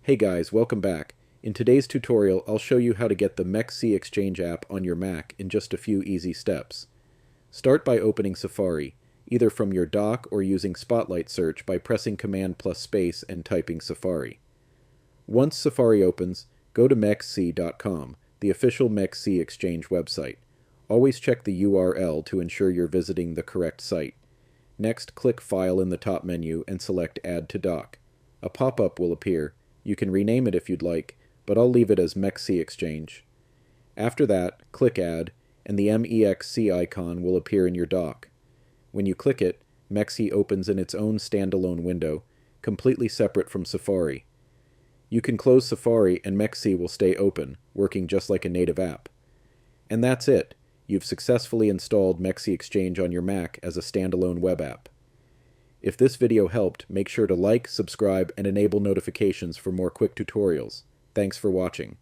Hey guys, welcome back. In today's tutorial, I'll show you how to get the MEXC Exchange app on your Mac in just a few easy steps. Start by opening Safari, either from your dock or using Spotlight Search by pressing Command plus space and typing Safari. Once Safari opens, go to MEXC.com, the official MEXC Exchange website. Always check the URL to ensure you're visiting the correct site. Next, click File in the top menu and select Add to Dock. A pop-up will appear. You can rename it if you'd like, but I'll leave it as MEXC Exchange. After that, click Add, and the MEXC icon will appear in your dock. When you click it, MEXC opens in its own standalone window, completely separate from Safari. You can close Safari and MEXC will stay open, working just like a native app. And that's it. You've successfully installed MEXC Exchange on your Mac as a standalone web app. If this video helped, make sure to like, subscribe, and enable notifications for more quick tutorials. Thanks for watching.